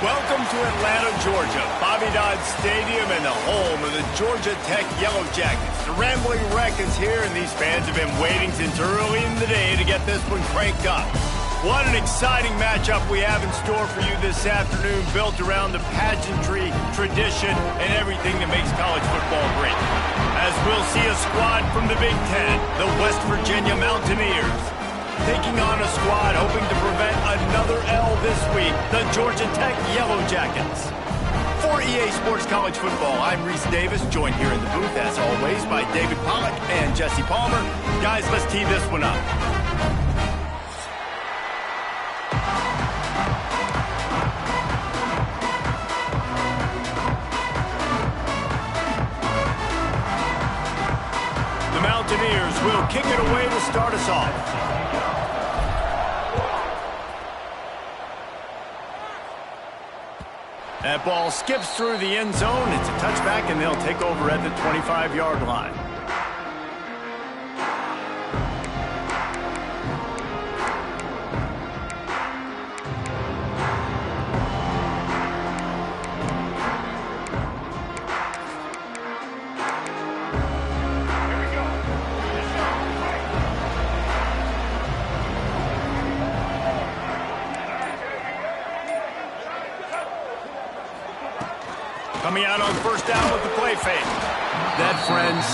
Welcome to Atlanta, Georgia, Bobby Dodd Stadium and the home of the Georgia Tech Yellow Jackets. The Rambling Wreck is here, and these fans have been waiting since early in the day to get this one cranked up. What an exciting matchup we have in store for you this afternoon, built around the pageantry, tradition, and everything that makes college football great. As we'll see a squad from the Big Ten, the West Virginia Mountaineers, taking on a squad hoping to prevent another L this week, the Georgia Tech Yellow Jackets. For EA Sports College Football, I'm Reese Davis, joined here in the booth, as always, by David Pollack and Jesse Palmer. Guys, let's tee this one up. The Mountaineers will kick it away to start us off. That ball skips through the end zone. It's a touchback, and they'll take over at the 25-yard line. Coming out on first down with the play fake. That, friends,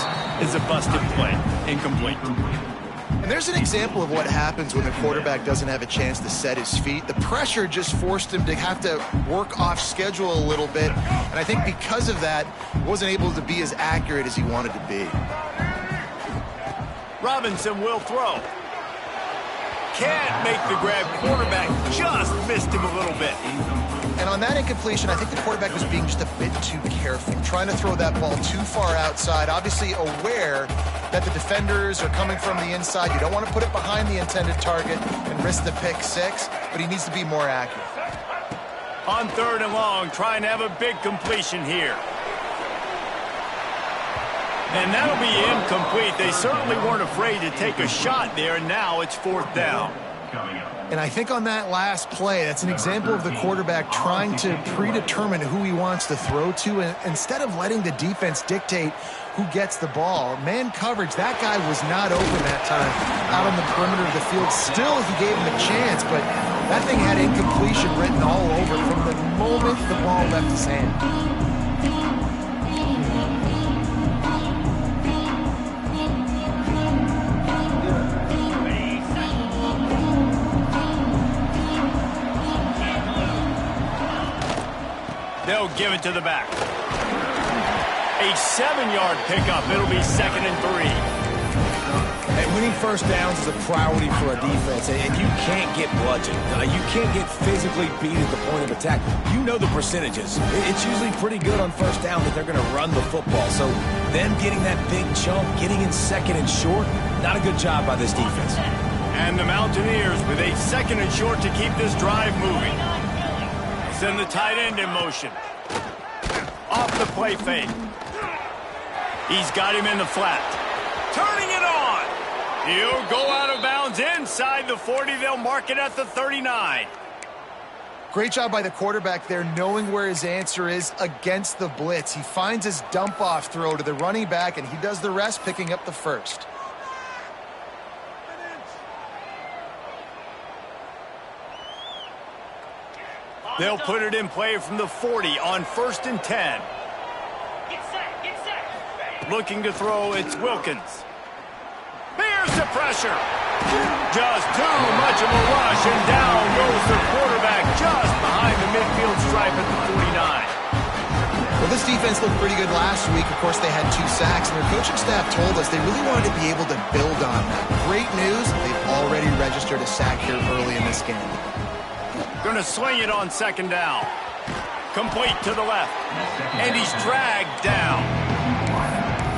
is a busted play. Incomplete. And there's an example of what happens when the quarterback doesn't have a chance to set his feet. The pressure just forced him to have to work off schedule a little bit. And I think because of that, he wasn't able to be as accurate as he wanted to be. Robinson will throw. Can't make the grab. Quarterback just missed him a little bit. And on that incompletion, I think the quarterback was being just a bit too careful, trying to throw that ball too far outside, obviously aware that the defenders are coming from the inside. You don't want to put it behind the intended target and risk the pick six, but he needs to be more accurate. On third and long, trying to have a big completion here. And that'll be incomplete. They certainly weren't afraid to take a shot there, and now it's fourth down. And I think on that last play, that's an example of the quarterback trying to predetermine who he wants to throw to, and instead of letting the defense dictate who gets the ball. Man coverage, that guy was not open that time out on the perimeter of the field. Still, he gave him a chance, but that thing had incompletion written all over it from the moment the ball left his hand. They'll give it to the back. A 7-yard pickup. It'll be 2nd and 3. And winning first downs is a priority for a defense, and you can't get bludgeoned. You can't get physically beat at the point of attack. You know the percentages. It's usually pretty good on first down that they're going to run the football. So them getting that big chunk, getting in 2nd and short, not a good job by this defense. And the Mountaineers with a 2nd and short to keep this drive moving. Send the tight end in motion. Off the play fake. He's got him in the flat. Turning it on. He'll go out of bounds inside the 40. They'll mark it at the 39. Great job by the quarterback there, knowing where his answer is against the blitz. He finds his dump-off throw to the running back, and he does the rest, picking up the first. They'll put it in play from the 40 on 1st and 10. Looking to throw, it's Wilkins. Here's the pressure. Just too much of a rush, and down goes the quarterback just behind the midfield stripe at the 49. Well, this defense looked pretty good last week. Of course, they had 2 sacks, and their coaching staff told us they really wanted to be able to build on that. Great news, they've already registered a sack here early in this game. Going to swing it on 2nd down. Complete to the left. And he's dragged down.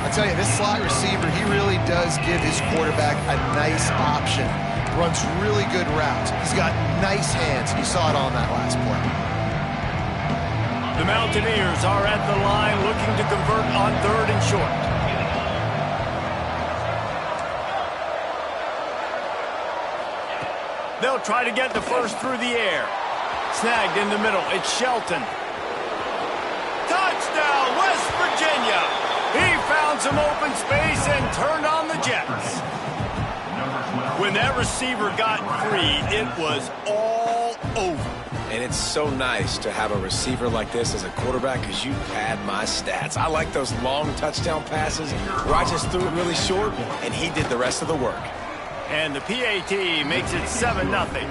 I tell you, this slot receiver, he really does give his quarterback a nice option. Runs really good routes. He's got nice hands. You saw it on that last play. The Mountaineers are at the line looking to convert on 3rd and short. They'll try to get the first through the air. Snagged in the middle. It's Shelton. Touchdown, West Virginia. He found some open space and turned on the Jets. When that receiver got free, it was all over. And it's so nice to have a receiver like this as a quarterback because you pad my stats. I like those long touchdown passes where I just threw it really short, and he did the rest of the work. And the PAT makes it 7-0.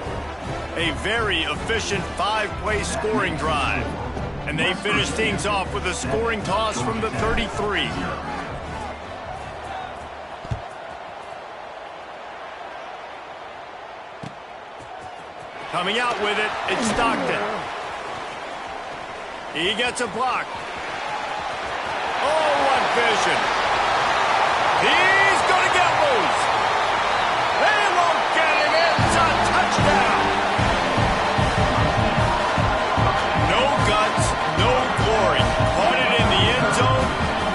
A very efficient 5-play scoring drive. And they finish things off with a scoring toss from the 33. Coming out with it, it's Stockton. He gets a block. Oh, what vision. He's going to get loose. They won't get him. It's a touchdown. No guts, no glory. Caught it in the end zone.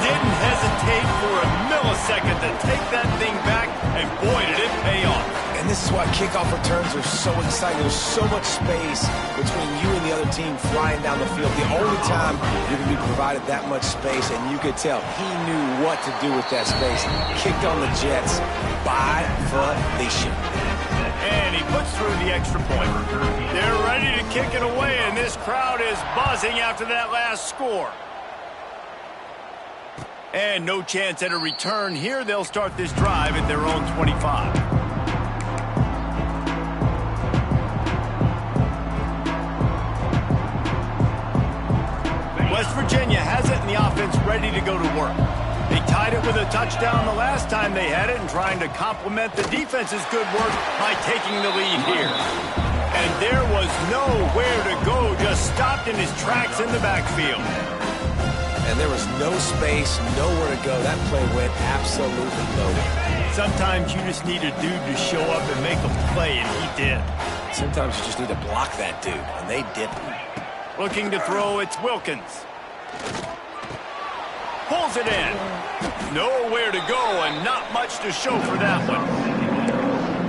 Didn't hesitate for a millisecond to take that thing back, and boy, did it pay off. And this is why kickoff returns are so exciting. There's so much space between you and the other team flying down the field. The only time you're going to be provided that much space, and you could tell he knew what to do with that space. Kicked on the Jets by volition. And he puts through the extra point. They're ready to kick it away, and this crowd is buzzing after that last score. And no chance at a return here. They'll start this drive at their own 25. West Virginia has it, and the offense ready to go to work. They tied it with a touchdown the last time they had it, and trying to complement the defense's good work by taking the lead here. And there was nowhere to go, just stopped in his tracks in the backfield. And there was no space, nowhere to go. That play went absolutely nowhere. Sometimes you just need a dude to show up and make a play, and he did. Sometimes you just need to block that dude, and they didn't. Looking to throw, it's Wilkins. Pulls it in. Nowhere to go, and not much to show for that one.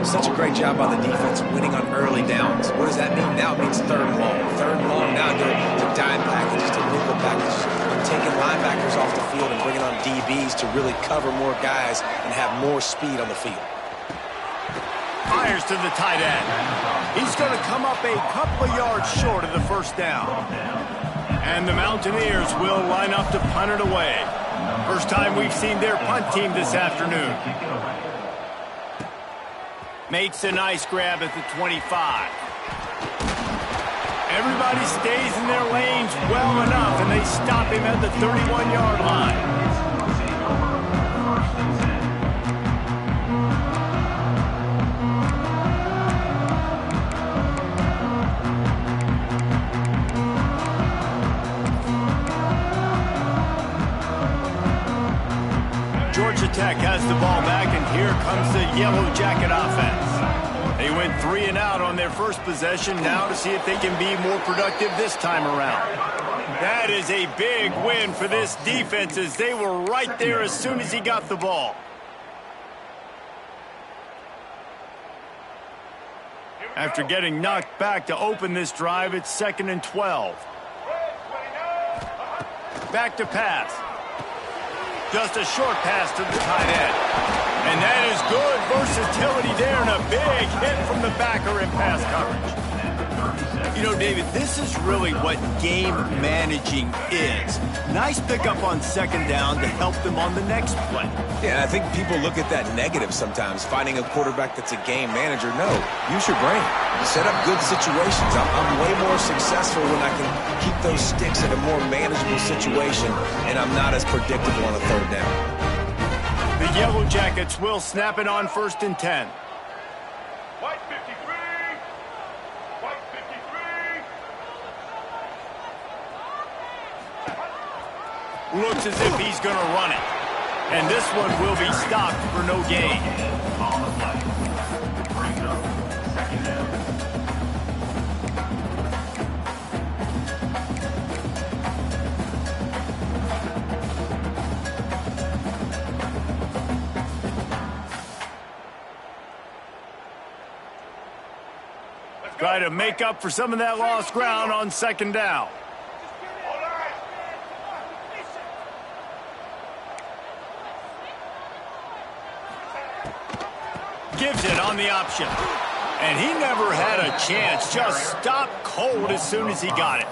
Such a great job by the defense winning on early downs. What does that mean? Now it means third and long. Third and long, now to dime packages, to nickel packages. Taking linebackers off the field and bringing on DBs to really cover more guys and have more speed on the field. Fires to the tight end. He's going to come up a couple of yards short of the first down. And the Mountaineers will line up to punt it away. First time we've seen their punt team this afternoon. Makes a nice grab at the 25. Everybody stays in their lanes well enough, and they stop him at the 31-yard line. Georgia Tech has the ball back, and here comes the Yellow Jacket offense. They went 3 and out on their first possession, now to see if they can be more productive this time around. That is a big win for this defense, as they were right there as soon as he got the ball. After getting knocked back to open this drive, it's 2nd and 12. Back to pass. Just a short pass to the tight end. And that is good versatility there, and a big hit from the backer in pass coverage. You know, David, this is really what game managing is. Nice pickup on 2nd down to help them on the next play. Yeah, I think people look at that negative sometimes, finding a quarterback that's a game manager. No, use your brain. Set up good situations. I'm way more successful when I can keep those sticks in a more manageable situation, and I'm not as predictable on a 3rd down. The Yellow Jackets will snap it on 1st and 10. White 53. White 53. Looks as if he's going to run it. And this one will be stopped for no gain. On the play. Bring up 2nd down. Let's Try to make up for some of that lost ground on second down. Gives it on the option. And he never had a chance. Just stopped cold as soon as he got it.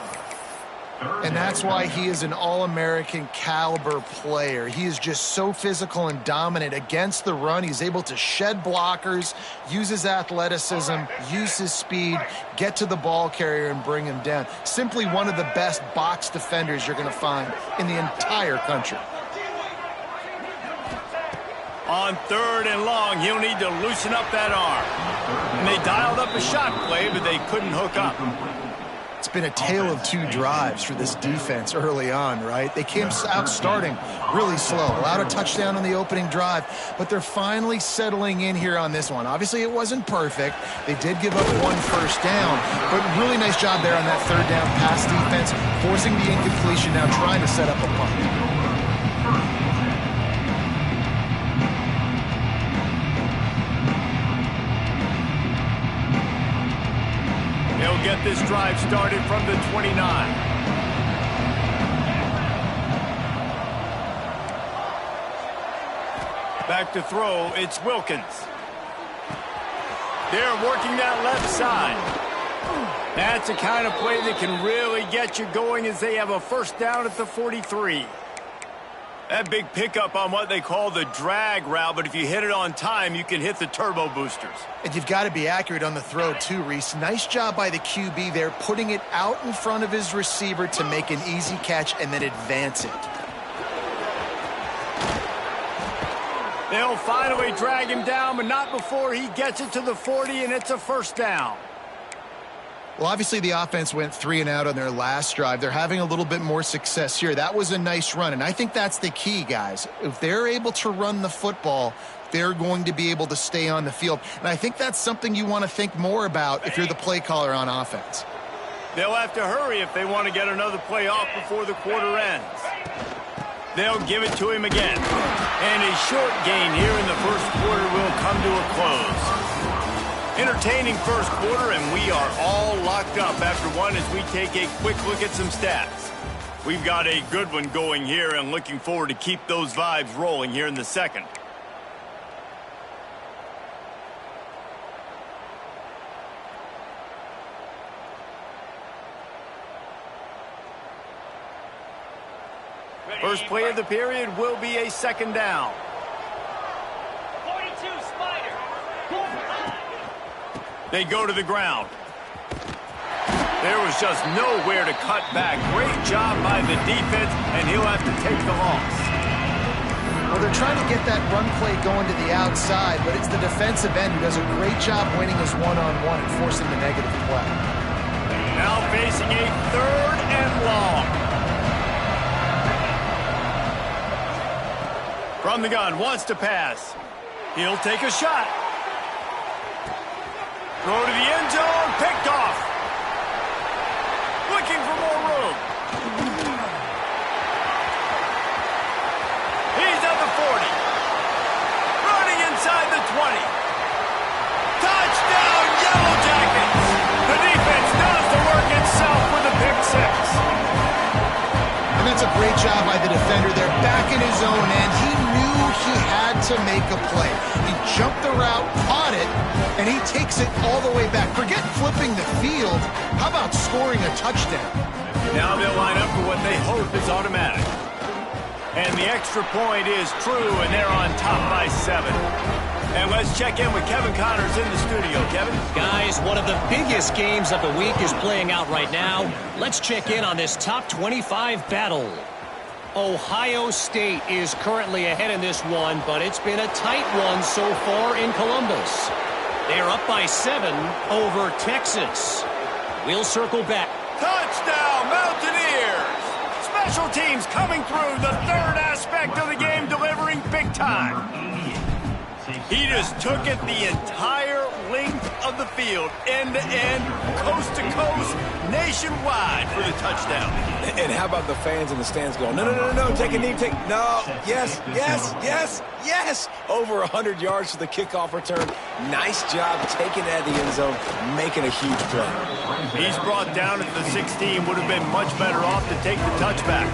And that's why he is an all-American caliber player. He is just so physical and dominant against the run. He's able to shed blockers, use his athleticism, use his speed, get to the ball carrier and bring him down. Simply one of the best box defenders you're going to find in the entire country. On third and long, he'll need to loosen up that arm. And they dialed up a shot play, but they couldn't hook up. It's been a tale of two drives for this defense early on, right? They came out starting really slow, allowed a touchdown on the opening drive, but they're finally settling in here on this one. Obviously, it wasn't perfect. They did give up one first down, but really nice job there on that third down pass defense, forcing the incompletion, now trying to set up a punt. They'll get this drive started from the 29. Back to throw, it's Wilkins. They're working that left side. That's the kind of play that can really get you going as they have a first down at the 43. That big pickup on what they call the drag route, but if you hit it on time, you can hit the turbo boosters. And you've got to be accurate on the throw too, Reese. Nice job by the QB there, putting it out in front of his receiver to make an easy catch and then advance it. They'll finally drag him down, but not before he gets it to the 40, and it's a first down. Well, obviously the offense went 3 and out on their last drive. They're having a little bit more success here. That was a nice run, and I think that's the key, guys. If they're able to run the football, they're going to be able to stay on the field. And I think that's something you want to think more about if you're the play caller on offense. They'll have to hurry if they want to get another play off before the quarter ends. They'll give it to him again. And a short gain here in the first quarter will come to a close. Entertaining first quarter, and we are all locked up after one as we take a quick look at some stats. We've got a good one going here and looking forward to keep those vibes rolling here in the second. First play of the period will be a second down. 42 Spider. They go to the ground. There was just nowhere to cut back. Great job by the defense, and he'll have to take the loss. Well, they're trying to get that run play going to the outside, but it's the defensive end who does a great job winning his one-on-one and forcing the negative play. Now facing a third and long. From the gun, wants to pass. He'll take a shot. Throw to the end zone, picked off. Looking for more room. He's at the 40. Running inside the 20. Touchdown, Yellow Jackets. The defense does the work itself with a pick six. And that's a great job by the defender there, back in his own end. He knew he had to make a play. He jumped the route, caught it, and he takes it all the way back. Forget flipping the field. How about scoring a touchdown? Now they'll line up for what they hope is automatic. And the extra point is true, and they're on top by 7. And let's check in with Kevin Connors in the studio. Kevin? Guys, one of the biggest games of the week is playing out right now. Let's check in on this top 25 battle. Ohio State is currently ahead in this one, but it's been a tight one so far in Columbus. They are up by 7 over Texas. We'll circle back. Touchdown, Mountaineers! Special teams coming through, the third aspect of the game, delivering big time. He just took it the entire length of the field, end to end, coast to coast, nationwide for the touchdown. And how about the fans in the stands going, no, no, no, no, no, take a knee, no, yes, yes, yes, yes. Over 100 yards to the kickoff return. Nice job taking it at the end zone, making a huge play. He's brought down at the 16. Would have been much better off to take the touchback.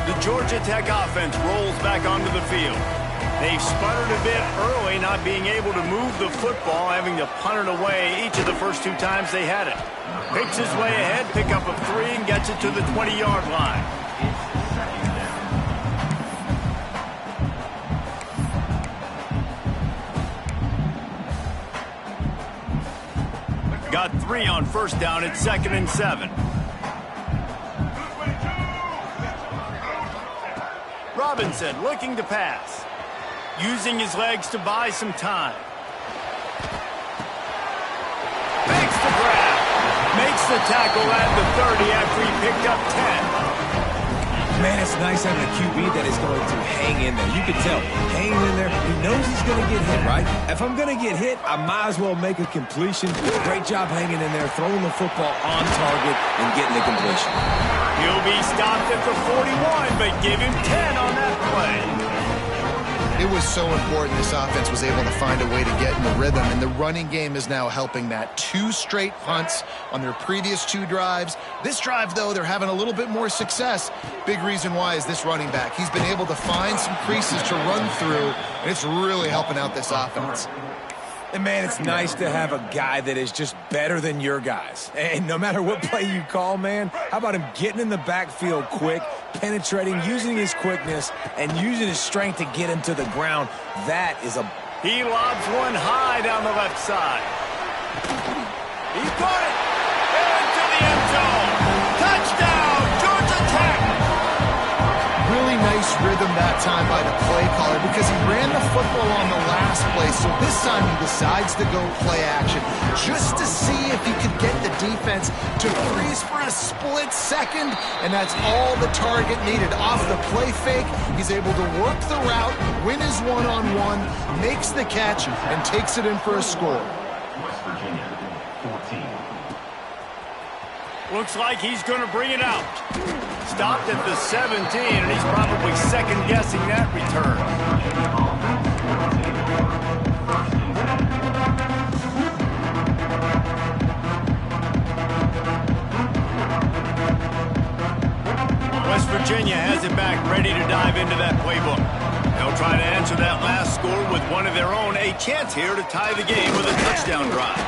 The Georgia Tech offense rolls back onto the field. They've sputtered a bit early, not being able to move the football, having to punt it away each of the first 2 times they had it. Picks his way ahead, pick up a 3, and gets it to the 20-yard line. Got 3 on first down at 2nd and 7. Robinson looking to pass. Using his legs to buy some time. Makes the grab. Makes the tackle at the 30 after he picked up 10. Man, it's nice having a QB that is going to hang in there. You can tell, hanging in there, he knows he's going to get hit, right? If I'm going to get hit, I might as well make a completion. Great job hanging in there, throwing the football on target and getting the completion. He'll be stopped at the 41, but give him 10 on that play. It was so important this offense was able to find a way to get in the rhythm, and the running game is now helping that. 2 straight punts on their previous 2 drives. This drive, though, they're having a little bit more success. Big reason why is this running back. He's been able to find some creases to run through, and it's really helping out this offense. And, man, it's nice to have a guy that is just better than your guys. And no matter what play you call, man, how about him getting in the backfield quick, penetrating, using his quickness, and using his strength to get him to the ground. That is a... He lobs one high down the left side. He caught it! Into the end zone! Touchdown, Georgia Tech! Really nice rhythm that time by the play caller because he ran the football on the last play, so this time he decides to go play action just to see if he could get the defense to freeze for a split second, and that's all the target needed. Off the play fake, he's able to work the route, win his one-on-one, makes the catch, and takes it in for a score. West Virginia, 14. Looks like he's going to bring it out. Stopped at the 17, and he's probably second-guessing that return. West Virginia has it back, ready to dive into that playbook. They'll try to answer that last score with one of their own. A chance here to tie the game with a touchdown drive.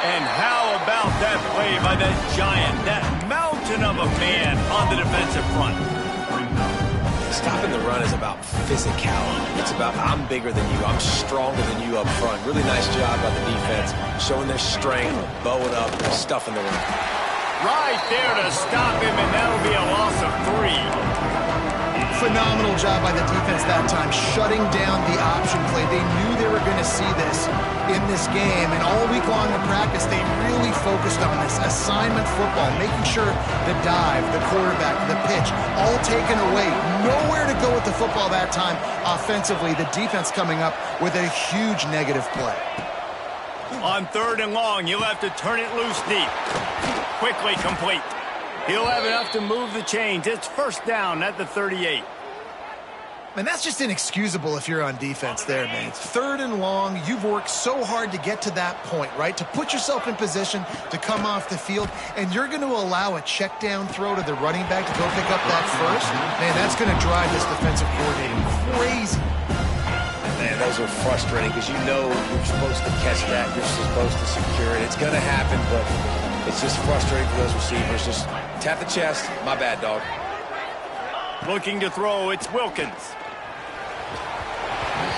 And how about that play by that giant, that mountain of a man on the defensive front? Stopping the run is about physicality. It's about I'm bigger than you, I'm stronger than you up front. Really nice job by the defense, showing their strength, bowing up, stuffing the run. Right there to stop him, and that'll be a loss of 3. Phenomenal job by the defense that time, shutting down the option play. They knew they were going to see this in this game, and all week long in practice, they really focused on this assignment football, making sure the dive, the quarterback, the pitch, all taken away. Nowhere to go with the football that time offensively. The defense coming up with a huge negative play. On 3rd and long, you'll have to turn it loose deep. Quickly complete. He'll have enough to move the chains. It's first down at the 38. Man, that's just inexcusable if you're on defense there, man. It's 3rd and long. You've worked so hard to get to that point, right? To put yourself in position to come off the field, and you're going to allow a check down throw to the running back to go pick up that first? Man, that's going to drive this defensive coordinator crazy. Man, those are frustrating because you know you're supposed to catch that. You're supposed to secure it. It's going to happen, but it's just frustrating for those receivers. Just tap the chest. My bad, dog. Looking to throw, it's Wilkins.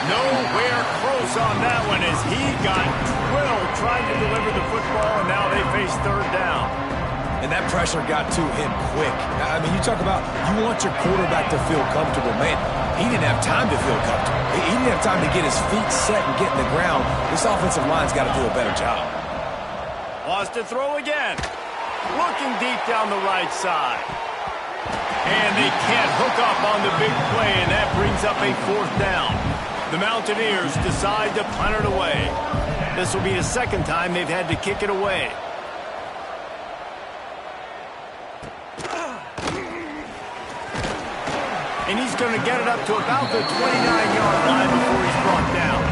Nowhere close on that one as he got drilled trying to deliver the football, and now they face 3rd down. And that pressure got to him quick. I mean, you talk about you want your quarterback to feel comfortable. Man, he didn't have time to feel comfortable. He didn't have time to get his feet set and get in the ground. This offensive line's got to do a better job. Wants to throw again. Looking deep down the right side. And they can't hook up on the big play, and that brings up a 4th down. The Mountaineers decide to punt it away. This will be the second time they've had to kick it away. And he's going to get it up to about the 29-yard line before he's brought down.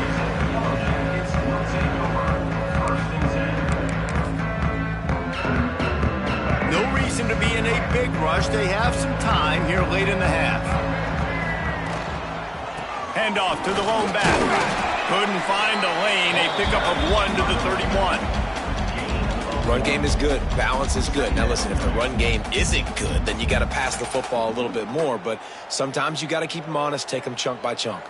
No reason to be in a big rush. They have some time here late in the half. Handoff to the lone back. Couldn't find a lane. A pickup of 1 to the 31. Run game is good. Balance is good. Now listen, if the run game isn't good, then you got to pass the football a little bit more. But sometimes you got to keep them honest, take them chunk by chunk.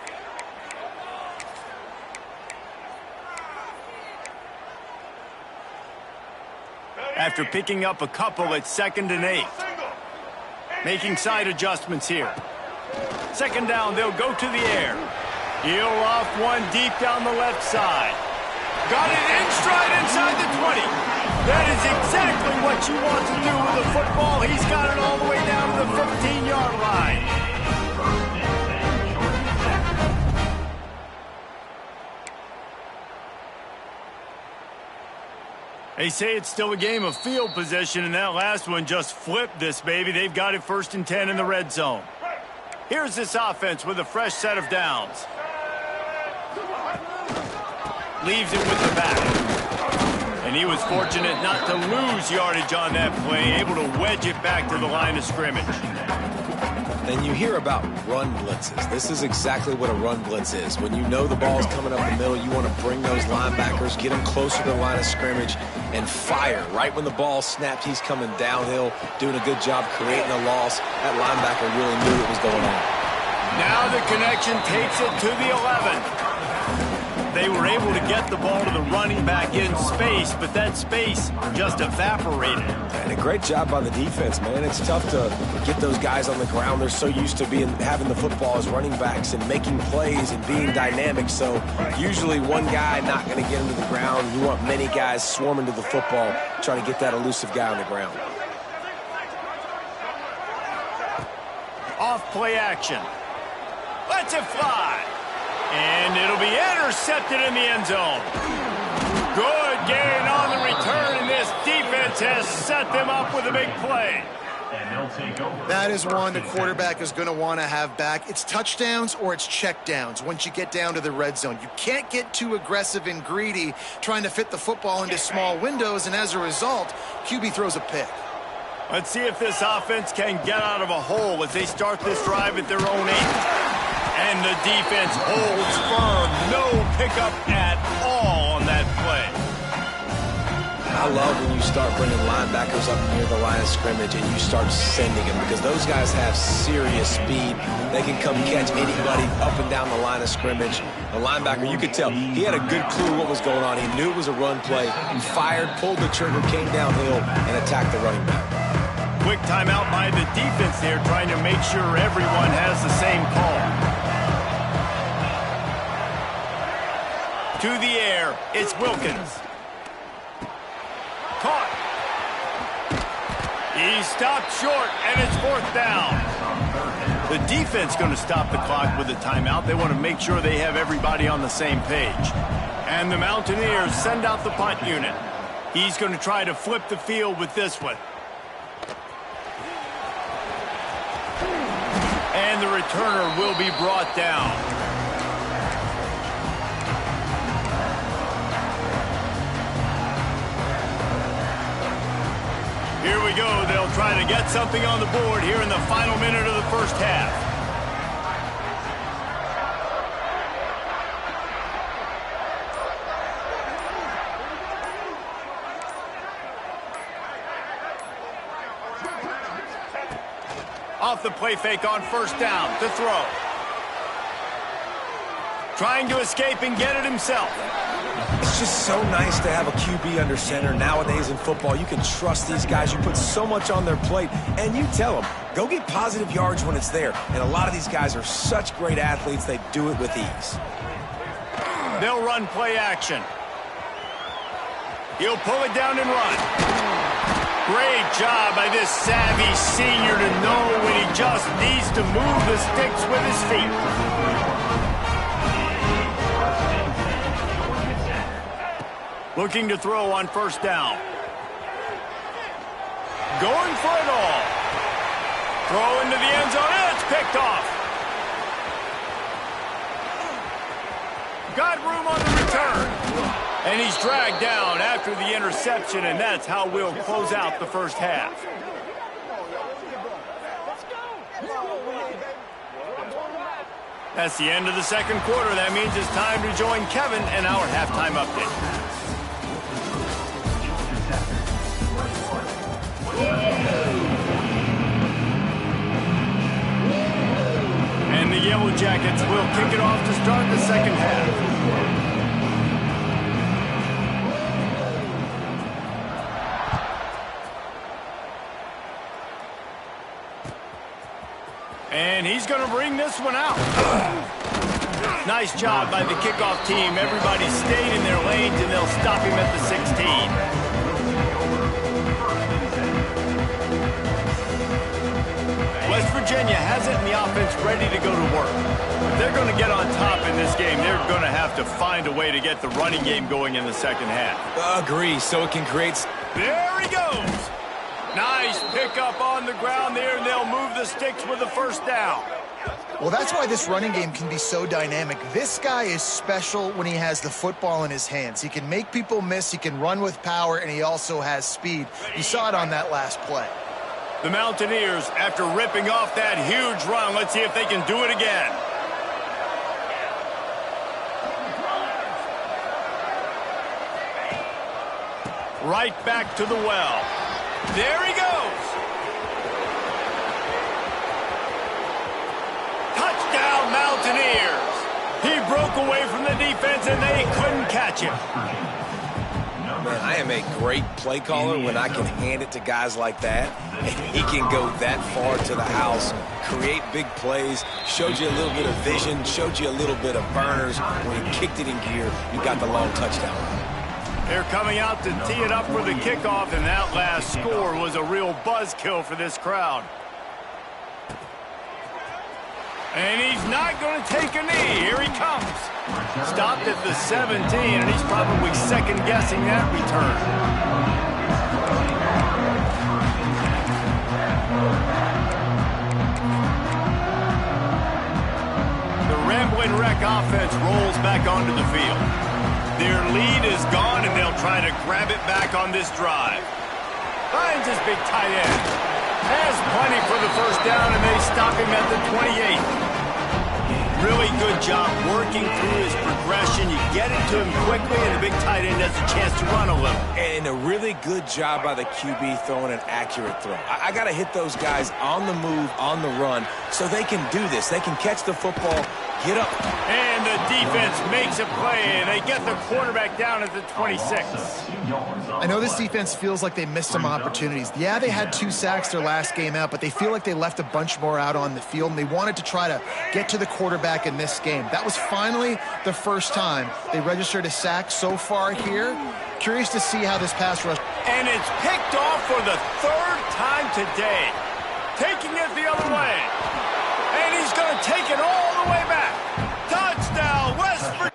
After picking up a couple, it's 2nd and 8. Making side adjustments here. 2nd down, they'll go to the air. He'll off one deep down the left side. Got it in stride inside the 20. That is exactly what you want to do with the football. He's got it all the way down to the 15-yard line. They say it's still a game of field position, and that last one just flipped this baby. They've got it 1st and 10 in the red zone. Here's this offense with a fresh set of downs. Leaves it with the back. And he was fortunate not to lose yardage on that play, able to wedge it back to the line of scrimmage. Then you hear about run blitzes. This is exactly what a run blitz is. When you know the ball's coming up the middle, you want to bring those linebackers, get them closer to the line of scrimmage, and fire. Right when the ball snapped, he's coming downhill, doing a good job creating a loss. That linebacker really knew what was going on. Now the connection takes it to the 11. They were able to get the ball to the running back in space, but that space just evaporated. And a great job by the defense, man. It's tough to get those guys on the ground. They're so used to having the football as running backs and making plays and being dynamic. So usually one guy not going to get him to the ground. You want many guys swarming to the football, trying to get that elusive guy on the ground. Off play action. Lets it fly. And it'll be intercepted in the end zone. Good gain on the return, and this defense has set them up with a big play. That is one the quarterback is going to want to have back. It's touchdowns or it's checkdowns once you get down to the red zone. You can't get too aggressive and greedy trying to fit the football into small windows, and as a result, QB throws a pick. Let's see if this offense can get out of a hole as they start this drive at their own 8. And the defense holds firm. No pickup at all on that play. I love when you start bringing linebackers up near the line of scrimmage and you start sending them, because those guys have serious speed. They can come catch anybody up and down the line of scrimmage. The linebacker, you could tell, he had a good clue what was going on. He knew it was a run play. He fired, pulled the trigger, came downhill, and attacked the running back. Quick timeout by the defense there, trying to make sure everyone has the same call. To the air, it's Wilkins. Caught. He stopped short, and it's 4th down. The defense going to stop the clock with a timeout. They want to make sure they have everybody on the same page. And the Mountaineers send out the punt unit. He's going to try to flip the field with this one. And the returner will be brought down. Here we go. They'll try to get something on the board here in the final minute of the first half. Off the play fake on 1st down to throw. Trying to escape and get it himself. It's just so nice to have a QB under center. Nowadays in football, you can trust these guys. You put so much on their plate, and you tell them, go get positive yards when it's there. And a lot of these guys are such great athletes, they do it with ease. They'll run play action. He'll pull it down and run. Great job by this savvy senior to know when he just needs to move the sticks with his feet. Looking to throw on first down. Going for it all. Throw into the end zone, and it's picked off. Got room on the return. And he's dragged down after the interception, and that's how we'll close out the first half. That's the end of the second quarter. That means it's time to join Kevin and our halftime update. And the Yellow Jackets will kick it off to start the second half. And he's going to bring this one out. Nice job by the kickoff team. Everybody stayed in their lanes, and they'll stop him at the 16. West Virginia has it in the offense ready to go to work. If they're going to get on top in this game, they're going to have to find a way to get the running game going in the second half. Agree, so it can create... There he goes. Nice pickup on the ground there, and they'll move the sticks with the first down. Well, that's why this running game can be so dynamic. This guy is special when he has the football in his hands. He can make people miss, he can run with power, and he also has speed. You saw it on that last play. The Mountaineers, after ripping off that huge run, let's see if they can do it again. Right back to the well. There he goes. Touchdown, Mountaineers. He broke away from the defense, and they couldn't catch him. Man, I am a great play caller when I can hand it to guys like that. And he can go that far to the house, create big plays, showed you a little bit of vision, showed you a little bit of burners. When he kicked it in gear, you got the long touchdown. They're coming out to tee it up for the kickoff, and that last score was a real buzzkill for this crowd. And he's not going to take a knee. Here he comes. Stopped at the 17, and he's probably second-guessing that return. The Rambling Wreck offense rolls back onto the field. Their lead is gone, and they'll try to grab it back on this drive. Finds his big tight end. Has plenty for the first down, and they stop him at the 28. Really good job working through his progression. You get it to him quickly, and the big tight end has a chance to run a little. And a really good job by the QB throwing an accurate throw. I got to hit those guys on the move, on the run, so they can do this. They can catch the football, get up. And the defense makes a play, and they get the quarterback down at the 26. I know this defense feels like they missed some opportunities. Yeah, they had 2 sacks their last game out, but they feel like they left a bunch more out on the field, and they wanted to try to get to the quarterback in this game. That was finally the first time they registered a sack so far here. Curious to see how this pass rush... And it's picked off for the 3rd time today. Taking it the other way. And he's going to take it all the way back. Touchdown, West Virginia.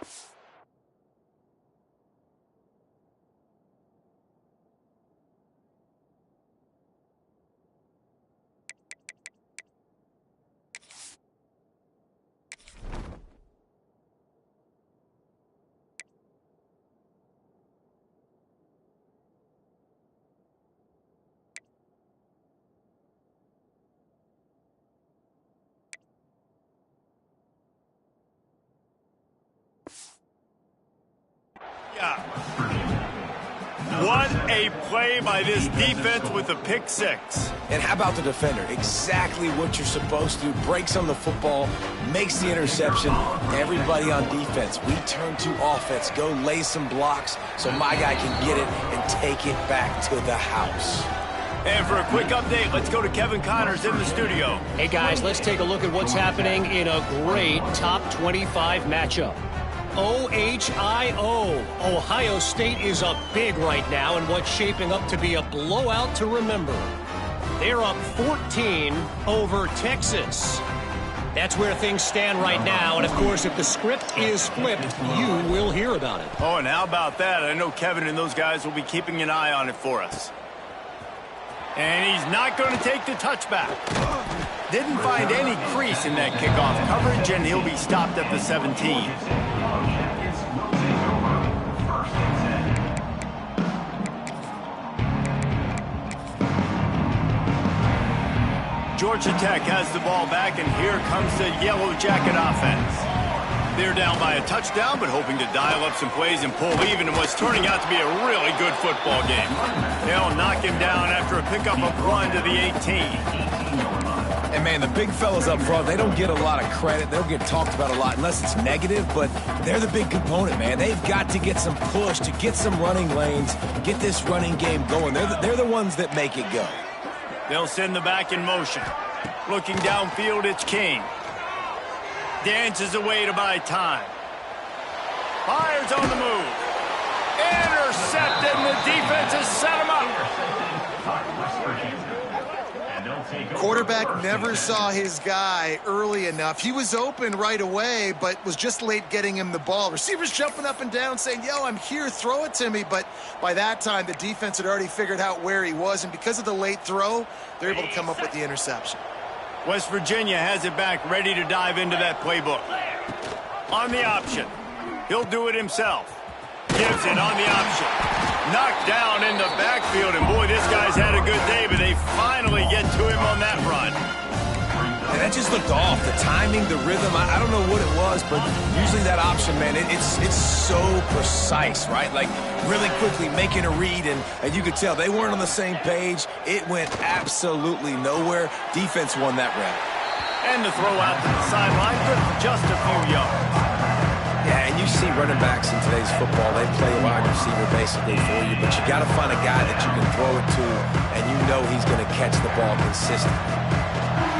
What a play by this defense with a pick 6. And how about the defender? Exactly what you're supposed to do. Breaks on the football, makes the interception. Everybody on defense, we turn to offense. Go lay some blocks so my guy can get it and take it back to the house. And for a quick update, let's go to Kevin Connors in the studio. Hey, guys, let's take a look at what's happening in a great top 25 matchup. OHIO. Ohio State is up big right now in what's shaping up to be a blowout to remember. They're up 14 over Texas. That's where things stand right now, and of course, if the script is flipped, you will hear about it. Oh, and how about that? I know Kevin and those guys will be keeping an eye on it for us. And he's not going to take the touchback. Didn't find any crease in that kickoff coverage, and he'll be stopped at the 17. Georgia Tech has the ball back, and here comes the Yellow Jacket offense. They're down by a touchdown, but hoping to dial up some plays and pull even in what's turning out to be a really good football game. They'll knock him down after a pickup of 1 to the 18. And, man, the big fellas up front, they don't get a lot of credit. They don't get talked about a lot unless it's negative, but they're the big component, man. They've got to get some push, to get some running lanes, get this running game going. They're the ones that make it go. They'll send the back in motion. Looking downfield, it's King. Dances away to buy time. Fires on the move. Intercepted, and the defense has set him up. Quarterback never saw his guy early enough. He was open right away, but was just late getting him the ball. Receivers jumping up and down saying, yo, I'm here, throw it to me. But by that time, the defense had already figured out where he was, and because of the late throw, they're able to come up with the interception. West Virginia has it back, ready to dive into that playbook. On the option. He'll do it himself. Gives it on the option. Knocked down in the backfield, and boy, this guy's had a good day, but they finally get to him on that run. And that just looked off. The timing, the rhythm, I don't know what it was, but usually that option, man, it's so precise, right? Like, really quickly making a read, and you could tell they weren't on the same page. It went absolutely nowhere. Defense won that round. And the throw out to the sideline, good for just a few yards. Yeah, and you see running backs in today's football, they play a wide receiver basically for you, but you got to find a guy that you can throw it to, and you know he's going to catch the ball consistently.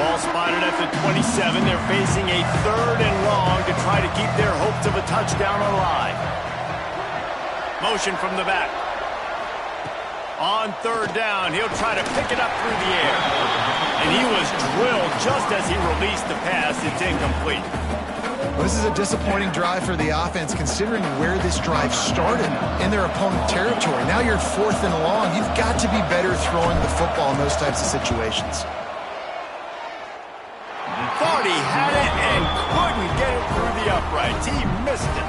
Ball spotted at the 27. They're facing a 3rd and long to try to keep their hopes of a touchdown alive. Motion from the back. On 3rd down, he'll try to pick it up through the air. And he was drilled just as he released the pass. It's incomplete. Well, this is a disappointing drive for the offense, considering where this drive started in their opponent territory. Now you're 4th and long. You've got to be better throwing the football in those types of situations. Thought he had it and couldn't get it through the uprights. He missed it.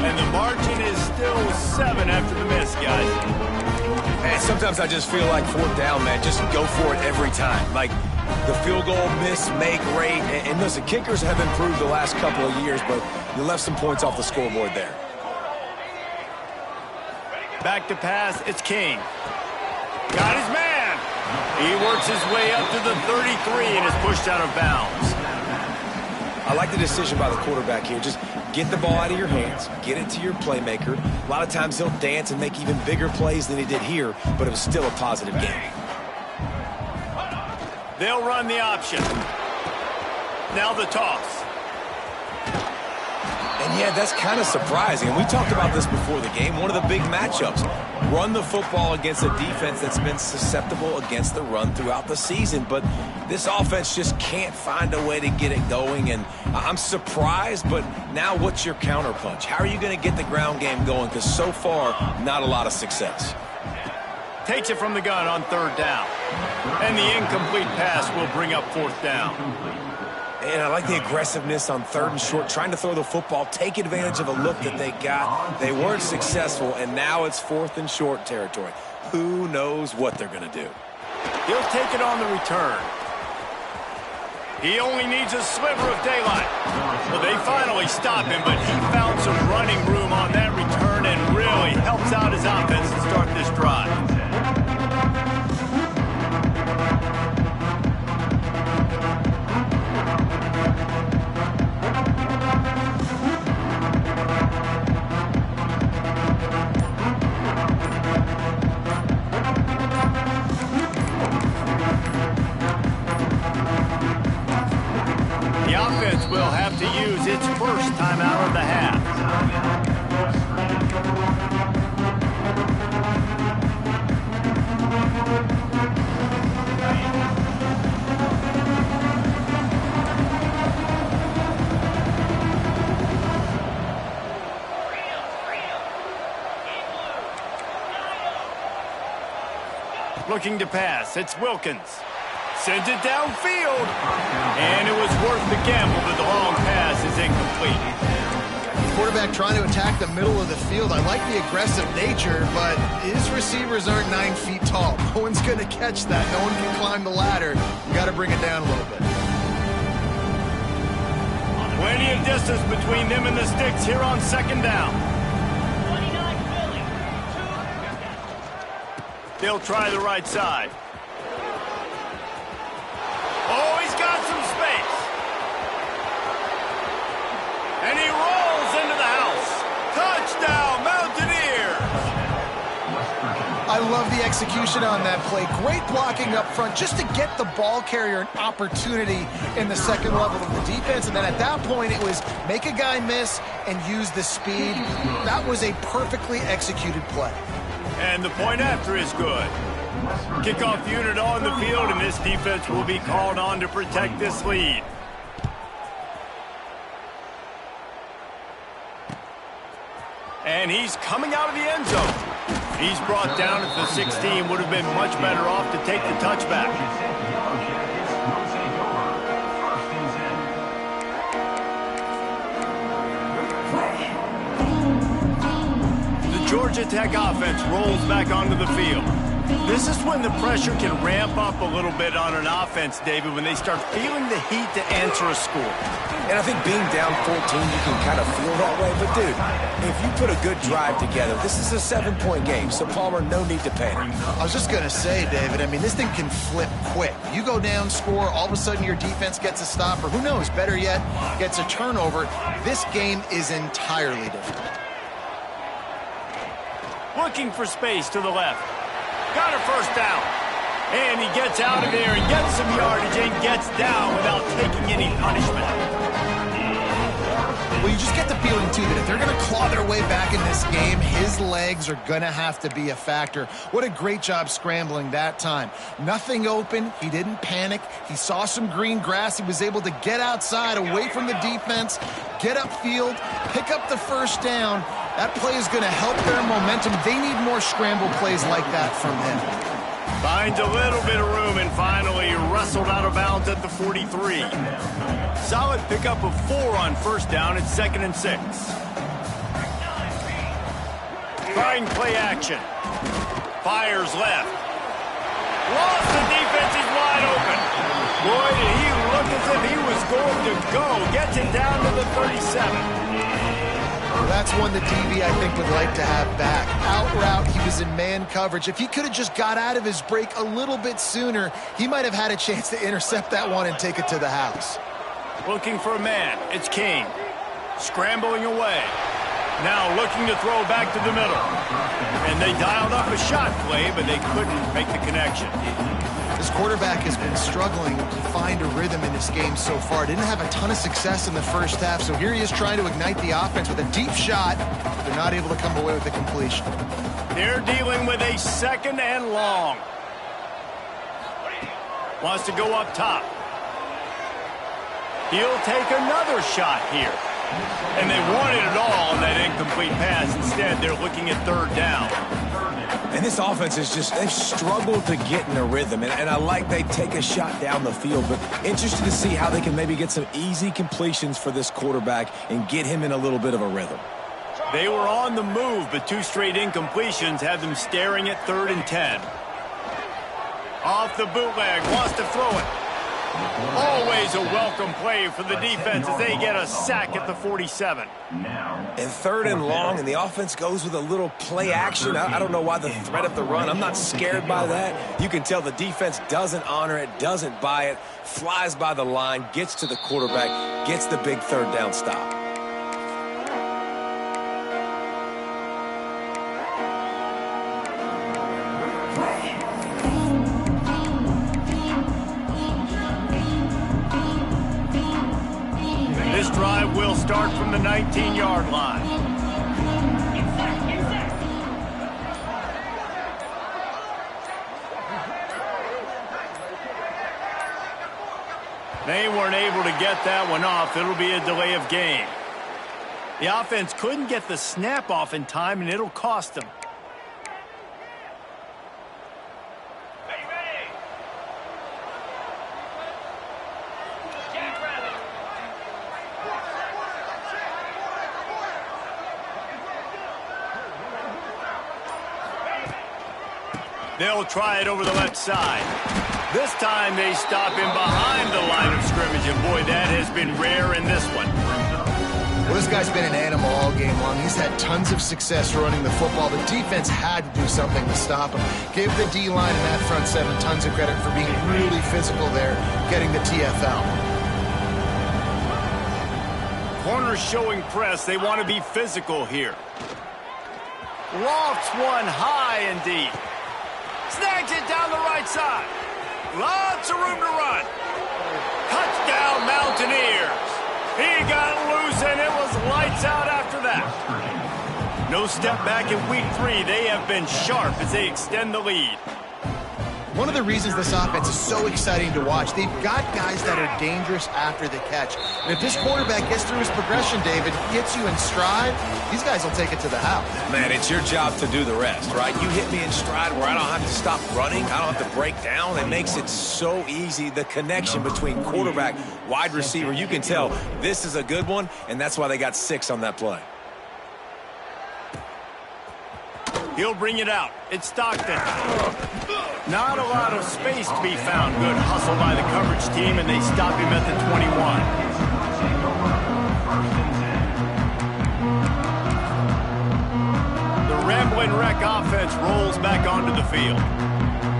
And the margin is still 7 after the miss, guys. And sometimes I just feel like 4th down, man, just go for it every time. Like, the field goal miss, make rate, and listen, kickers have improved the last couple of years, but you left some points off the scoreboard there. Back to pass, it's King. Got his man. He works his way up to the 33 and is pushed out of bounds. I like the decision by the quarterback here. Just get the ball out of your hands, get it to your playmaker. A lot of times he'll dance and make even bigger plays than he did here, but it was still a positive game. They'll run the option. Now the toss. And yeah, that's kind of surprising. And we talked about this before the game. One of the big matchups. Run the football against a defense that's been susceptible against the run throughout the season. But this offense just can't find a way to get it going. And I'm surprised, but now what's your counterpunch? How are you going to get the ground game going? Because so far, not a lot of success. Takes it from the gun on 3rd down. And the incomplete pass will bring up 4th down. And I like the aggressiveness on 3rd and short, trying to throw the football, take advantage of a look that they got. They weren't successful, and now it's 4th and short territory. Who knows what they're going to do? He'll take it on the return. He only needs a sliver of daylight. Well, they finally stop him, but he found some running room on that return and really helps out his offense to start this drive. The offense will have to use its first time out of the half. Looking to pass. It's Wilkins. Sends it downfield. And it was worth the gamble, but the long pass is incomplete. Quarterback trying to attack the middle of the field. I like the aggressive nature, but his receivers aren't 9 feet tall. No one's going to catch that. No one can climb the ladder. You got to bring it down a little bit. Plenty of distance between them and the sticks here on second down. 29 Philly. 2. They'll try the right side. Oh, he's got some space. And he rolls into the house. Touchdown, Mountaineers! I love the execution on that play. Great blocking up front just to get the ball carrier an opportunity in the second level of the defense. And then at that point, it was make a guy miss and use the speed. That was a perfectly executed play. And the point after is good. Kickoff unit on the field, and this defense will be called on to protect this lead. And he's coming out of the end zone. He's brought down at the 16. Would have been much better off to take the touchback. The Georgia Tech offense rolls back onto the field. This is when the pressure can ramp up a little bit on an offense, David, when they start feeling the heat to answer a score. And I think being down 14, you can kind of feel that way. But, dude, if you put a good drive together, this is a 7-point game. So, Palmer, no need to panic. I was just going to say, David, I mean, this thing can flip quick. You go down, score, all of a sudden your defense gets a stop, or who knows, better yet, gets a turnover. This game is entirely different. Looking for space to the left. Got a first down. And he gets out of there and gets some yardage and gets down without taking any punishment. Well, you just get the feeling, too, that if they're going to claw their way back in this game, his legs are going to have to be a factor. What a great job scrambling that time. Nothing open. He didn't panic. He saw some green grass. He was able to get outside, away from the defense, get upfield, pick up the first down. That play is going to help their momentum. They need more scramble plays like that from him. Finds a little bit of room and finally wrestled out of bounds at the 43. Solid pickup of 4 on first down. It's 2nd and 6. Trying play action. Fires left. Lost the defense. He's wide open. Boy, did he look as if he was going to go. Gets it down to the 37. Well, that's one that DB, I think, would like to have back. Out route, he was in man coverage. If he could have just got out of his break a little bit sooner, he might have had a chance to intercept that one and take it to the house. Looking for a man. It's King. Scrambling away. Now looking to throw back to the middle. And they dialed up a shot play, but they couldn't make the connection. This quarterback has been struggling to find a rhythm in this game so far. Didn't have a ton of success in the first half, so here he is trying to ignite the offense with a deep shot. They're not able to come away with the completion. They're dealing with a 2nd and long. Wants to go up top. He'll take another shot here. And they wanted it all on that incomplete pass. Instead, they're looking at 3rd down. And this offense is just, they've struggled to get in a rhythm. And I like they take a shot down the field, but interested to see how they can maybe get some easy completions for this quarterback and get him in a little bit of a rhythm. They were on the move, but 2 straight incompletions have them staring at 3rd and 10. Off the bootleg, wants to throw it. Always a welcome play for the defense as they get a sack at the 47. And 3rd and long, and the offense goes with a little play action. I don't know why the threat of the run. I'm not scared by that. You can tell the defense doesn't honor it, doesn't buy it, flies by the line, gets to the quarterback, gets the big 3rd down stop. This drive will start from the 19-yard line. They weren't able to get that one off. It'll be a delay of game. The offense couldn't get the snap off in time, and it'll cost them. They'll try it over the left side. This time they stop him behind the line of scrimmage, and boy, that has been rare in this one. Well, this guy's been an animal all game long. He's had tons of success running the football. The defense had to do something to stop him. Give the D-line and that front seven tons of credit for being really physical there, getting the TFL. Corners showing press. They want to be physical here. Lofts one high and deep. Snags it down the right side. Lots of room to run. Touchdown, Mountaineers. He got loose, and it was lights out after that. No step back in week 3. They have been sharp as they extend the lead. One of the reasons this offense is so exciting to watch, they've got guys that are dangerous after the catch. And if this quarterback gets through his progression, David, gets you in stride, these guys will take it to the house. Man, it's your job to do the rest, right? You hit me in stride where I don't have to stop running. I don't have to break down. It makes it so easy. The connection between quarterback, wide receiver, you can tell this is a good one, and that's why they got 6 on that play. He'll bring it out. It's Stockton. Not a lot of space to be found. Good hustle by the coverage team, and they stop him at the 21. The Rambling Wreck offense rolls back onto the field.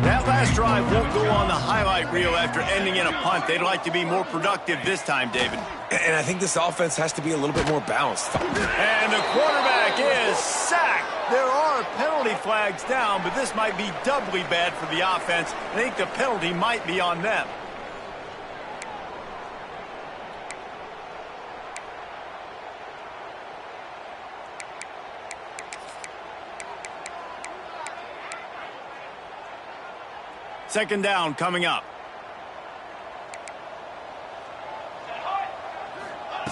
That last drive won't go on the highlight reel after ending in a punt. They'd like to be more productive this time, David. And I think this offense has to be a little bit more balanced. And the quarterback is sacked. There are penalty flags down, but this might be doubly bad for the offense. I think the penalty might be on them. Second down coming up.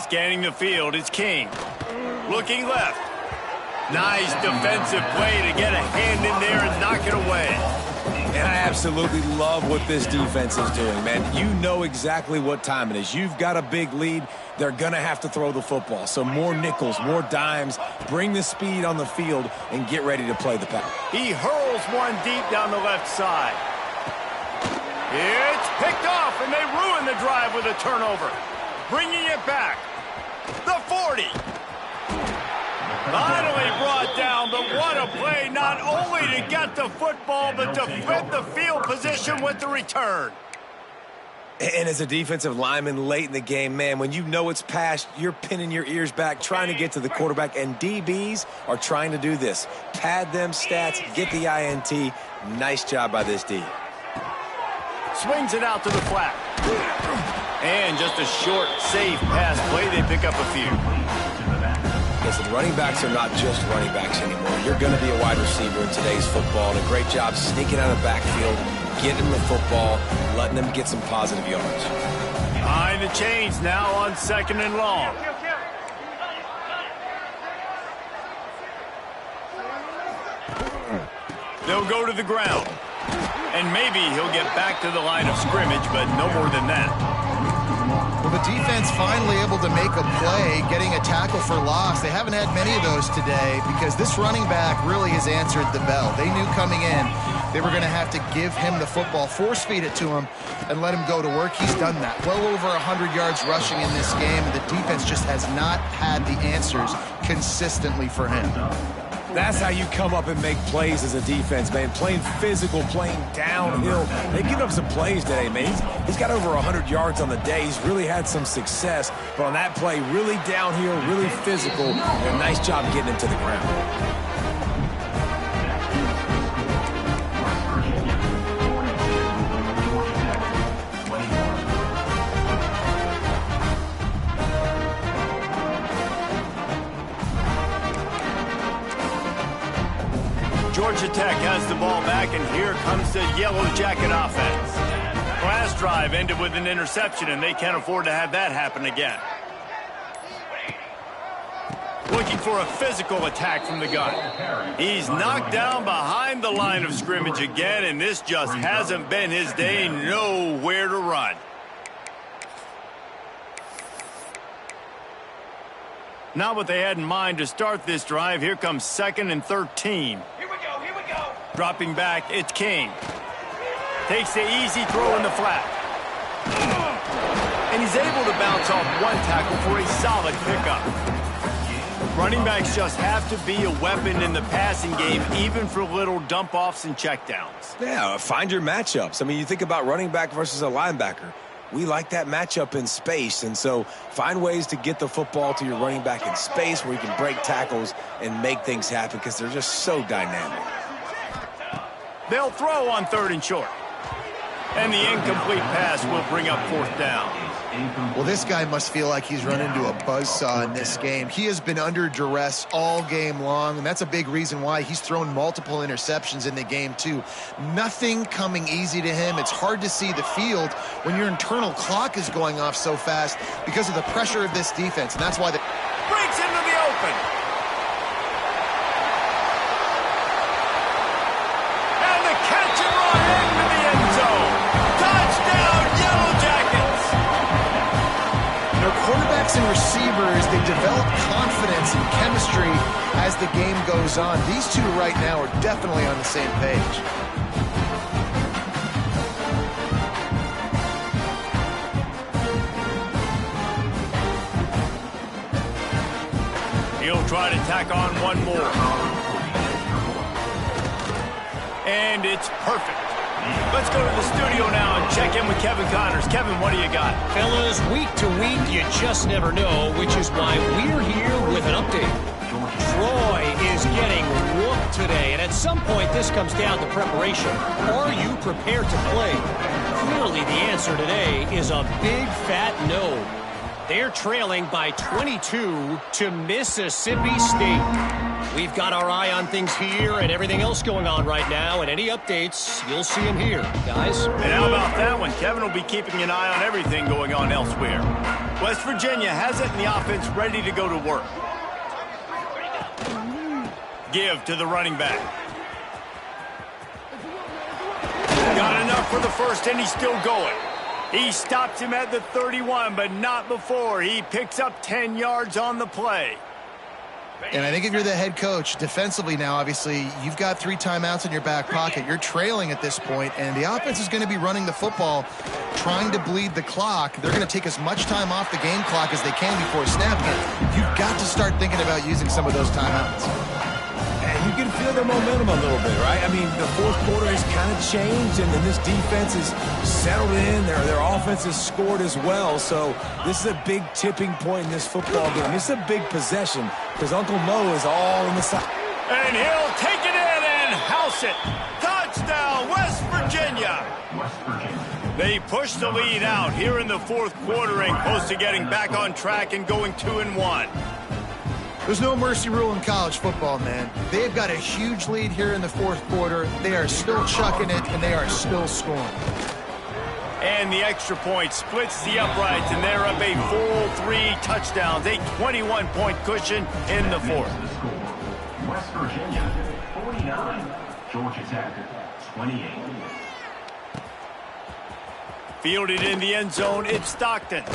Scanning the field, it's King. Looking left. Nice defensive play to get a hand in there and knock it away. And I absolutely love what this defense is doing, man. You know exactly what time it is. You've got a big lead. They're going to have to throw the football. So more nickels, more dimes. Bring the speed on the field and get ready to play the pass. He hurls one deep down the left side. It's picked off, and they ruin the drive with a turnover. Bringing it back. The 40. Finally brought down, but what a play, not only to get the football, but to flip the field position with the return. And as a defensive lineman late in the game, man, when you know it's past, you're pinning your ears back, trying to get to the quarterback, and DBs are trying to do this. Pad them stats, get the INT. Nice job by this D. Swings it out to the flat. And just a short, safe pass play. They pick up a few. Listen, running backs are not just running backs anymore. You're going to be a wide receiver in today's football. And a great job sneaking out of the backfield, getting the football, letting them get some positive yards. Behind the chains now on 2nd and long. They'll go to the ground. And maybe he'll get back to the line of scrimmage, but no more than that. Well, the defense finally able to make a play, getting a tackle for loss. They haven't had many of those today because this running back really has answered the bell. They knew coming in they were going to have to give him the football, force feed it to him, and let him go to work. He's done that. Well over 100 yards rushing in this game. The defense just has not had the answers consistently for him. That's how you come up and make plays as a defense, man. Playing physical, playing downhill. They've given up some plays today, man. He's got over 100 yards on the day. He's really had some success. But on that play, really downhill, really physical, and a nice job getting him to the ground. Georgia Tech has the ball back, and here comes the Yellow Jacket offense. Last drive ended with an interception, and they can't afford to have that happen again. Looking for a physical attack from the gun. He's knocked down behind the line of scrimmage again, and this just hasn't been his day. Nowhere to run. Not what they had in mind to start this drive. Here comes 2nd and 13. Here we go, here we go. Dropping back, it's King. Takes the easy throw in the flat. And he's able to bounce off one tackle for a solid pickup. Running backs just have to be a weapon in the passing game, even for little dump-offs and checkdowns. Yeah, find your matchups. I mean, you think about running back versus a linebacker. We like that matchup in space, and so find ways to get the football to your running back in space where you can break tackles and make things happen because they're just so dynamic. They'll throw on 3rd and short. And the incomplete pass will bring up 4th down. Well, this guy must feel like he's run into a buzzsaw in this game. He has been under duress all game long, and that's a big reason why he's thrown multiple interceptions in the game, too. Nothing coming easy to him. It's hard to see the field when your internal clock is going off so fast because of the pressure of this defense, and that's why breaks into the open. And the catch and run into the end zone. Touchdown, Yellow Jackets! Quarterbacks and receivers, they develop confidence and chemistry as the game goes on. These two right now are definitely on the same page. He'll try to tack on one more. And it's perfect. Let's go to the studio now and check in with Kevin Connors. Kevin, what do you got? Fellas, week to week, you just never know, which is why we're here with an update. Troy is getting whooped today, and at some point this comes down to preparation. Are you prepared to play? Clearly the answer today is a big fat no. They're trailing by 22 to Mississippi State. We've got our eye on things here and everything else going on right now, and any updates, you'll see them here, guys. And how about that one? Kevin will be keeping an eye on everything going on elsewhere. West Virginia has it in the offense ready to go to work. Give to the running back. Got enough for the first, and he's still going. He stops him at the 31, but not before. He picks up 10 yards on the play. And I think if you're the head coach, defensively now, obviously, you've got 3 timeouts in your back pocket. You're trailing at this point, and the offense is going to be running the football, trying to bleed the clock. They're going to take as much time off the game clock as they can before snapping it. You've got to start thinking about using some of those timeouts. And you can feel their momentum a little bit, right? I mean, the 4th quarter has kind of changed, and then this defense is settled in. Their offense has scored as well. So this is a big tipping point in this football game. It's a big possession because Uncle Mo is all in the side. And he'll take it in and house it. Touchdown, West Virginia. They push the lead out here in the 4th quarter and close to getting back on track and going 2-1. There's no mercy rule in college football, man. They've got a huge lead here in the 4th quarter. They are still chucking it, and they are still scoring. And the extra point splits the uprights, and they're up a full 3 touchdowns, a 21-point cushion in the 4th. West Virginia, 49. Georgia Tech, 28. Fielded in the end zone, it's Stockton.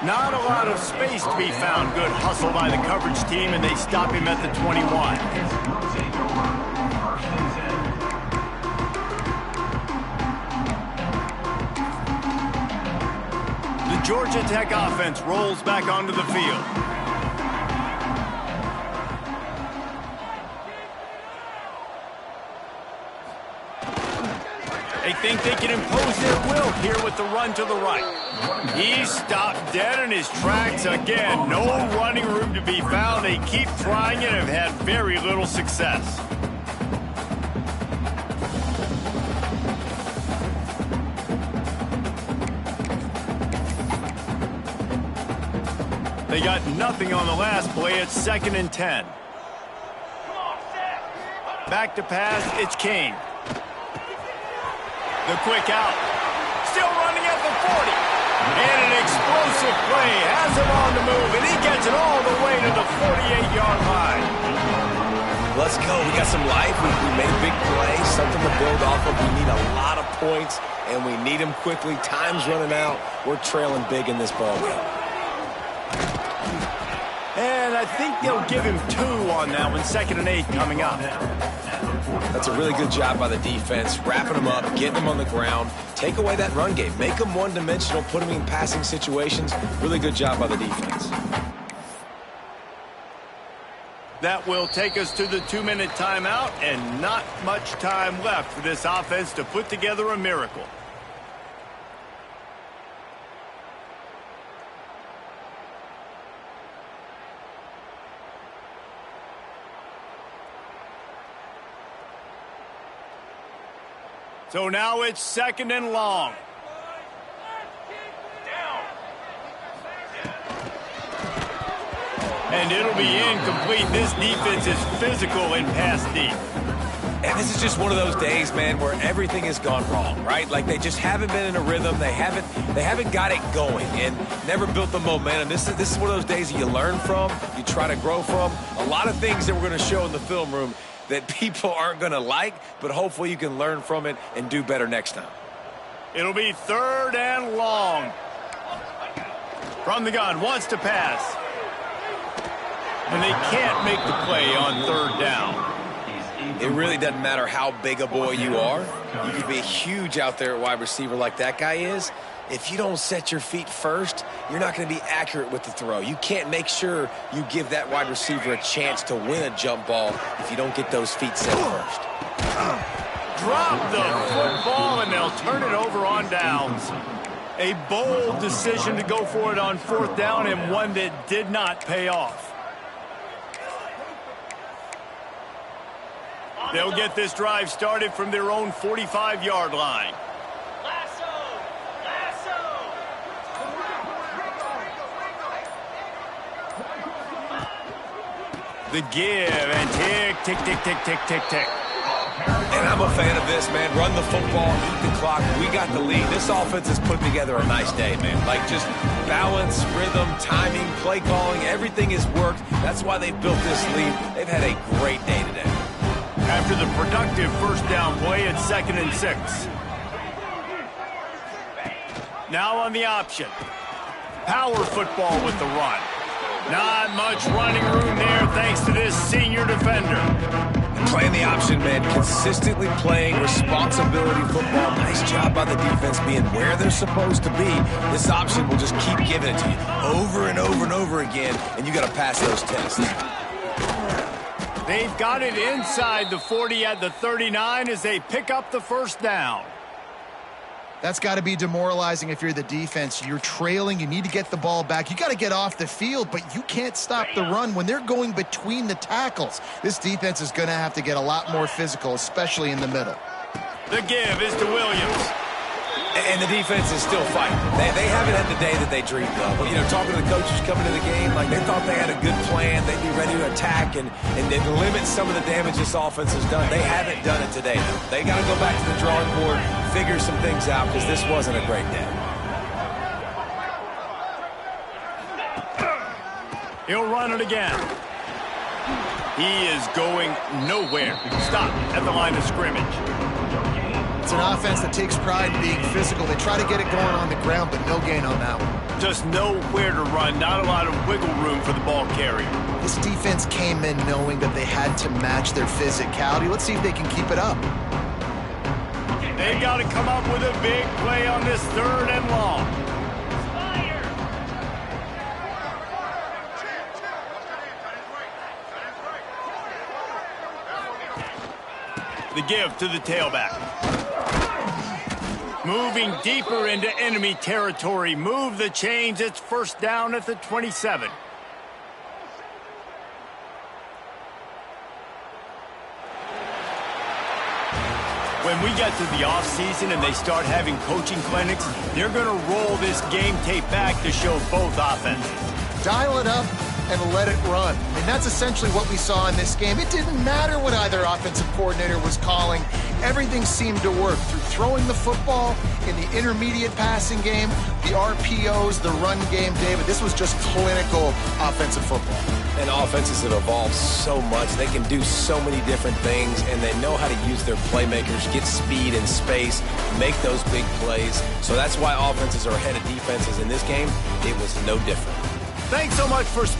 Not a lot of space to be found. Good hustle by the coverage team, and they stop him at the 21. The Georgia Tech offense rolls back onto the field. They think they can impose their will here with the run to the right. He's stopped dead in his tracks again. No running room to be found. They keep trying and have had very little success. They got nothing on the last play. It's 2nd and 10. Back to pass. It's King. The quick out. Still running at the 40. And an explosive play. Has him on the move, and he gets it all the way to the 48-yard line. Let's go. We got some life. We made a big play, something to build off of. We need a lot of points, and we need them quickly. Time's running out. We're trailing big in this ball game. And I think they'll give him 2 on that one, 2nd and 8 coming up. That's a really good job by the defense, wrapping them up, getting them on the ground, take away that run game, make them one-dimensional, put them in passing situations. Really good job by the defense. That will take us to the 2-minute timeout, and not much time left for this offense to put together a miracle. So now it's 2nd and long. And it'll be incomplete. This defense is physical in pass deep. And this is just one of those days, man, where everything has gone wrong, right? Like they just haven't been in a rhythm. They haven't got it going and never built the momentum. This is one of those days that you learn from, you try to grow from. A lot of things that we're going to show in the film room that people aren't going to like, but hopefully you can learn from it and do better next time. It'll be 3rd and long. From the gun, wants to pass. And they can't make the play on 3rd down. It really doesn't matter how big a boy you are. You could be huge out there at wide receiver like that guy is. If you don't set your feet first, you're not going to be accurate with the throw. You can't make sure you give that wide receiver a chance to win a jump ball if you don't get those feet set first. Drop the football, and they'll turn it over on downs. A bold decision to go for it on 4th down, and one that did not pay off. They'll get this drive started from their own 45-yard line. The give, and tick, tick, tick, tick, tick, tick, tick. And I'm a fan of this, man. Run the football, eat the clock. We got the lead. This offense has put together a nice day, man. Like just balance, rhythm, timing, play calling, everything has worked. That's why they've built this lead. They've had a great day today. After the productive 1st down play, it's 2nd and 6. Now on the option. Power football with the run. Not much running room there thanks to this senior defender. Playing the option, man. Consistently playing responsibility football. Nice job by the defense being where they're supposed to be. This option will just keep giving it to you over and over and over again, and you got to pass those tests. They've got it inside the 40 at the 39 as they pick up the 1st down. That's got to be demoralizing if you're the defense. You're trailing. You need to get the ball back. You got to get off the field, but you can't stop the run when they're going between the tackles. This defense is going to have to get a lot more physical, especially in the middle. The give is to Williams. And the defense is still fighting. They haven't had the day that they dreamed of. But, you know, talking to the coaches coming to the game, like they thought they had a good plan. They'd be ready to attack and limit some of the damage this offense has done. They haven't done it today. They got to go back to the drawing board, figure some things out because this wasn't a great day. He'll run it again. He is going nowhere. Stop at the line of scrimmage. It's an offense that takes pride in being physical. They try to get it going on the ground, but no gain on that one. Just nowhere to run. Not a lot of wiggle room for the ball carrier. This defense came in knowing that they had to match their physicality. Let's see if they can keep it up. They've got to come up with a big play on this 3rd and long. The give to the tailback. Moving deeper into enemy territory. Move the chains. It's 1st down at the 27. When we get to the offseason and they start having coaching clinics, they're going to roll this game tape back to show both offenses. Dial it up and let it run. And that's essentially what we saw in this game. It didn't matter what either offensive coordinator was calling. Everything seemed to work through throwing the football, in the intermediate passing game, the RPOs, the run game, David. This was just clinical offensive football. And offenses have evolved so much. They can do so many different things, and they know how to use their playmakers, get speed and space, make those big plays. So that's why offenses are ahead of defenses in this game. It was no different. Thanks so much for